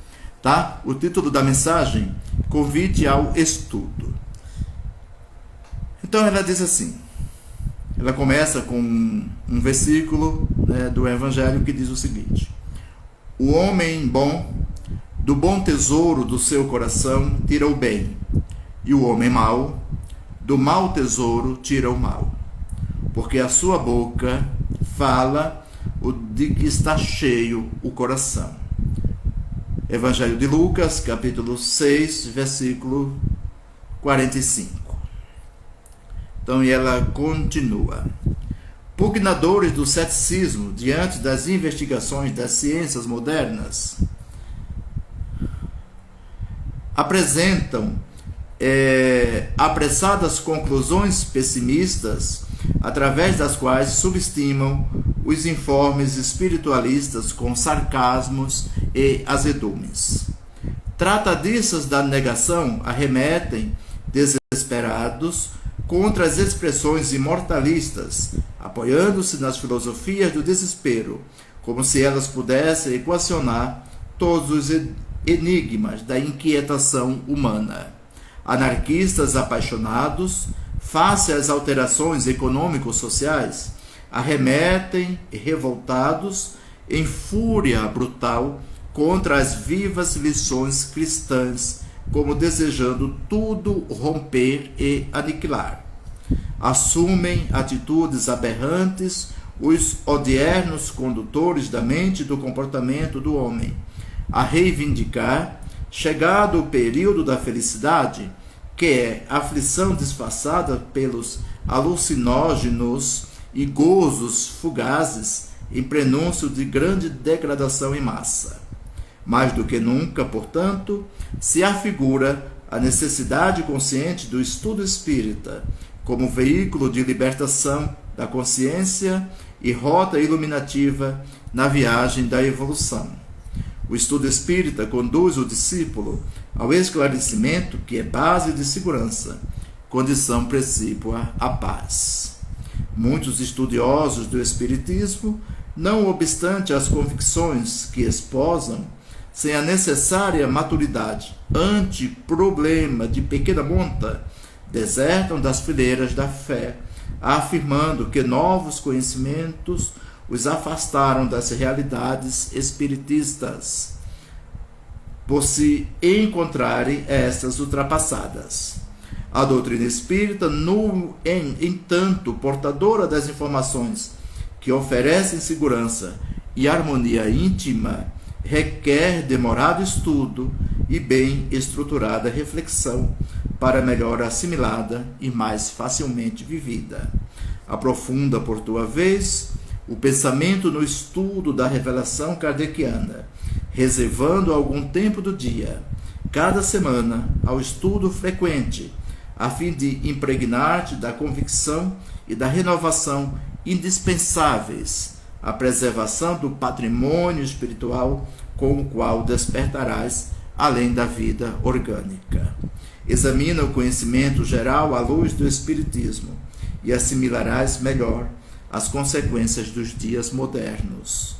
tá? O título da mensagem: Convite ao Estudo. Então ela diz assim, ela começa com um versículo, né, do Evangelho, que diz o seguinte: o homem bom, do bom tesouro do seu coração, tira o bem, e o homem mau, do mau tesouro, tira o mal. Porque a sua boca fala de que está cheio o coração. Evangelho de Lucas, capítulo 6, versículo 45. Então, e ela continua: pugnadores do ceticismo diante das investigações das ciências modernas apresentam apressadas conclusões pessimistas, através das quais subestimam os informes espiritualistas com sarcasmos e azedumes. Tratadistas da negação arremetem, desesperados, contra as expressões imortalistas, apoiando-se nas filosofias do desespero, como se elas pudessem equacionar todos os enigmas da inquietação humana. Anarquistas apaixonados, face às alterações econômico-sociais, arremetem, revoltados, em fúria brutal, contra as vivas lições cristãs, como desejando tudo romper e aniquilar. Assumem atitudes aberrantes os odiernos condutores da mente e do comportamento do homem, a reivindicar, chegado o período da felicidade, que é aflição disfarçada pelos alucinógenos e gozos fugazes, em prenúncio de grande degradação em massa. Mais do que nunca, portanto, se afigura a necessidade consciente do estudo espírita como veículo de libertação da consciência e rota iluminativa na viagem da evolução. O estudo espírita conduz o discípulo ao esclarecimento, que é base de segurança, condição precípua à paz. Muitos estudiosos do espiritismo, não obstante as convicções que esposam, sem a necessária maturidade ante problema de pequena monta, desertam das fileiras da fé, afirmando que novos conhecimentos os afastaram das realidades espiritistas, por se encontrarem estas ultrapassadas. A doutrina espírita, no entanto, portadora das informações que oferecem segurança e harmonia íntima, requer demorado estudo e bem estruturada reflexão para melhor assimilada e mais facilmente vivida. Aprofunda, por tua vez, o pensamento no estudo da revelação kardeciana, reservando algum tempo do dia, cada semana, ao estudo frequente, a fim de impregnar-te da convicção e da renovação indispensáveis à preservação do patrimônio espiritual com o qual despertarás além da vida orgânica. Examina o conhecimento geral à luz do Espiritismo e assimilarás melhor as consequências dos dias modernos,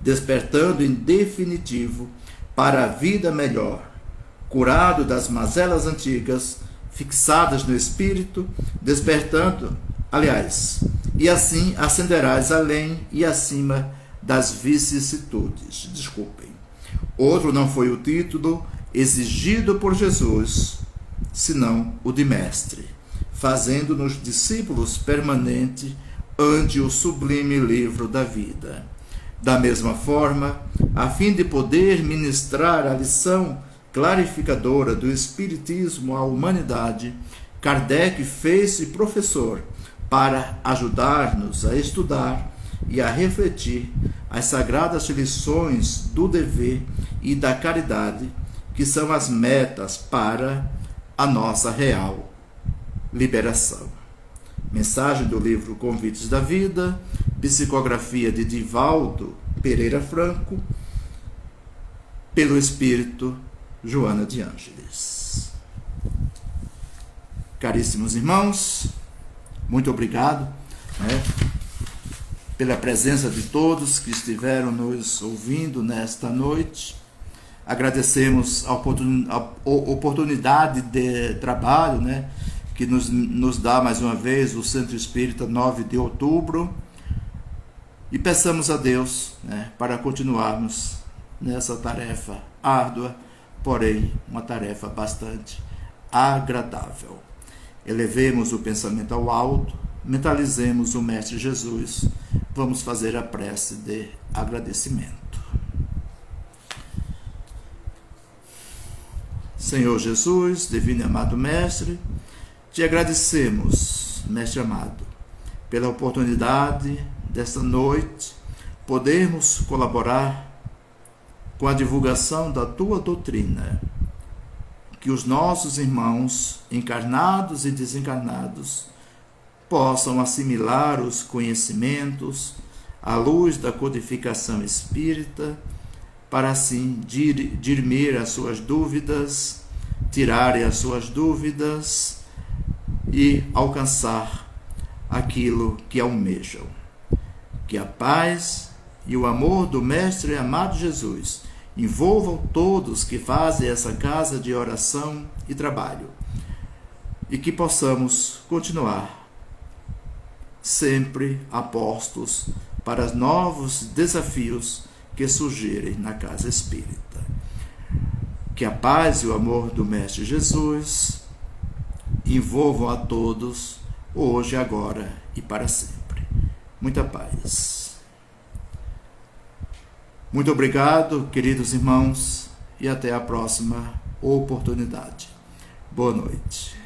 despertando em definitivo para a vida melhor, curado das mazelas antigas, fixadas no espírito, despertando, e assim ascenderás além e acima das vicissitudes. Outro não foi o título exigido por Jesus, senão o de mestre, fazendo-nos discípulos permanentes ante o sublime livro da vida. Da mesma forma, a fim de poder ministrar a lição clarificadora do Espiritismo à humanidade, Kardec fez-se professor para ajudar-nos a estudar e a refletir as sagradas lições do dever e da caridade, que são as metas para a nossa real liberação. Mensagem do livro Convites da Vida, psicografia de Divaldo Pereira Franco, pelo Espírito Joana de Ângeles. Caríssimos irmãos, muito obrigado pela presença de todos que estiveram nos ouvindo nesta noite. Agradecemos a oportunidade de trabalho, que nos dá mais uma vez o Centro Espírita 9 de outubro, e peçamos a Deus para continuarmos nessa tarefa árdua, porém uma tarefa bastante agradável. Elevemos o pensamento ao alto, mentalizemos o Mestre Jesus, vamos fazer a prece de agradecimento. Senhor Jesus, divino e amado Mestre, te agradecemos, Mestre amado, pela oportunidade desta noite, podermos colaborar com a divulgação da tua doutrina, que os nossos irmãos, encarnados e desencarnados, possam assimilar os conhecimentos à luz da codificação espírita, para assim dirimir as suas dúvidas, tirarem as suas dúvidas e alcançar aquilo que almejam. Que a paz e o amor do Mestre amado Jesus envolvam todos que fazem essa casa de oração e trabalho, e que possamos continuar sempre apostos para novos desafios que surgirem na casa espírita. Que a paz e o amor do Mestre Jesus envolvam a todos, hoje, agora e para sempre. Muita paz. Muito obrigado, queridos irmãos, e até a próxima oportunidade. Boa noite.